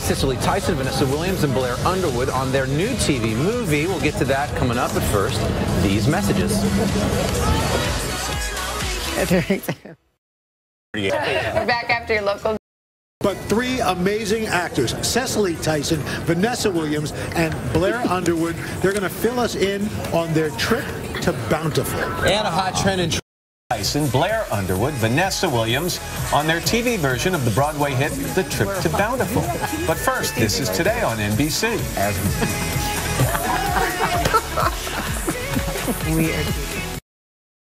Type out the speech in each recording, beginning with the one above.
Cicely Tyson, Vanessa Williams, and Blair Underwood on their new TV movie. We'll get to that coming up, but first, these messages. We're back after your local. But three amazing actors, Cicely Tyson, Vanessa Williams, and Blair Underwood, they're going to fill us in on their trip to Bountiful. And a hot trend in Tyson, Blair Underwood, Vanessa Williams on their TV version of the Broadway hit, The Trip to Bountiful. But first, this is Today on NBC. Weird.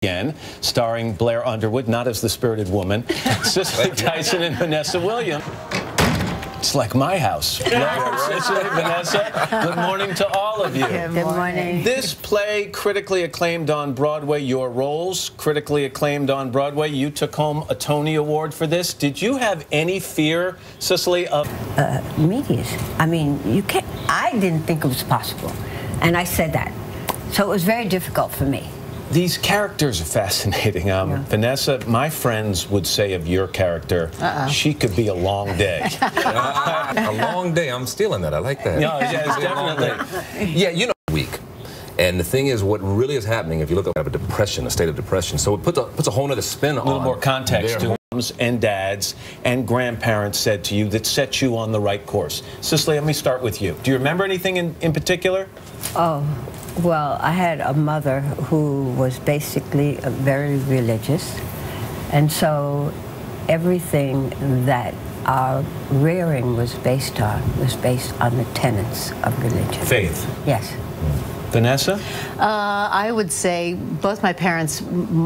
Again, starring Blair Underwood, not as the spirited woman, Cicely Tyson and Vanessa Williams. It's like my house. Blair, Cicely, Vanessa, good morning to all of you. Good morning. This play, critically acclaimed on Broadway, your roles, critically acclaimed on Broadway. You took home a Tony Award for this. Did you have any fear, Cicely, of... Medias. I mean, you can't... I didn't think it was possible. And I said that. So it was very difficult for me. These characters are fascinating. Vanessa, my friends would say of your character, she could be a long day. A long day. I'm stealing that. I like that. No, yes, definitely. Yeah, you know, week. And the thing is, what really is happening, if you look at a depression, a state of depression, so it puts a whole other spin on. A little more context to moms and dads and grandparents said to you that set you on the right course. Cicely, let me start with you. Do you remember anything in particular? Oh. Well, I had a mother who was basically very religious, and so everything that our rearing was based on the tenets of religion. Faith. Yes. Vanessa? I would say both my parents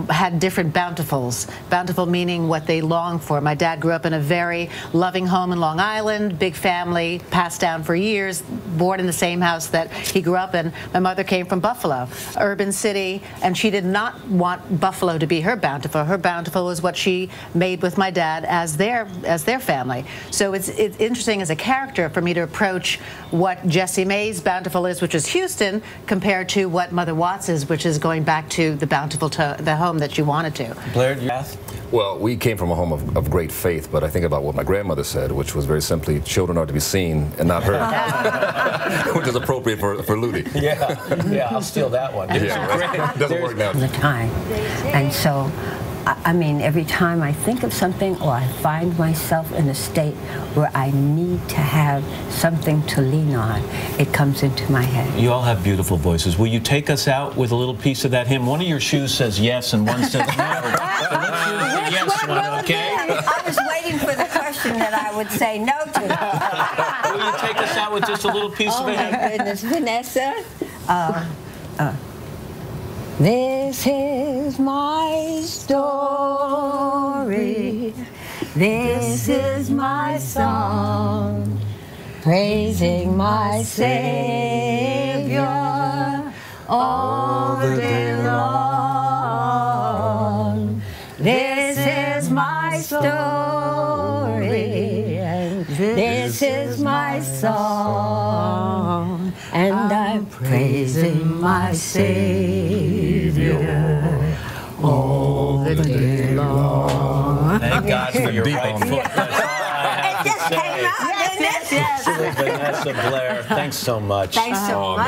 had different bountifuls. Bountiful meaning what they longed for. My dad grew up in a very loving home in Long Island, big family, passed down for years, born in the same house that he grew up in. My mother came from Buffalo, urban city, and she did not want Buffalo to be her bountiful. Her bountiful was what she made with my dad as their family. So it's interesting as a character for me to approach what Jessie Mae's bountiful is, which is Houston, compared to what Mother Watts is, which is going back to the bountiful, the home that you wanted to. Blair, do you ask? Well, we came from a home of great faith, but I think about what my grandmother said, which was very simply, children are to be seen and not heard, which is appropriate for Ludi. Yeah, I'll steal that one. Yeah, doesn't work now. The time. And so, I mean, every time I think of something or I find myself in a state where I need to have something to lean on, it comes into my head. You all have beautiful voices. Will you take us out with a little piece of that hymn? One of your shoes says yes and one says no. So let's use the yes one, okay? I was waiting for the question that I would say no to. Will you take us out with just a little piece of it? Oh my goodness, Vanessa. This is my story, this is my song, praising my Savior all the day long. This is my story, and this is my song, and I'm praising my Savior all the day long. Thank God for your right foot. That's all I have to say. Yes. Vanessa, Blair, thanks so much. Thanks so much.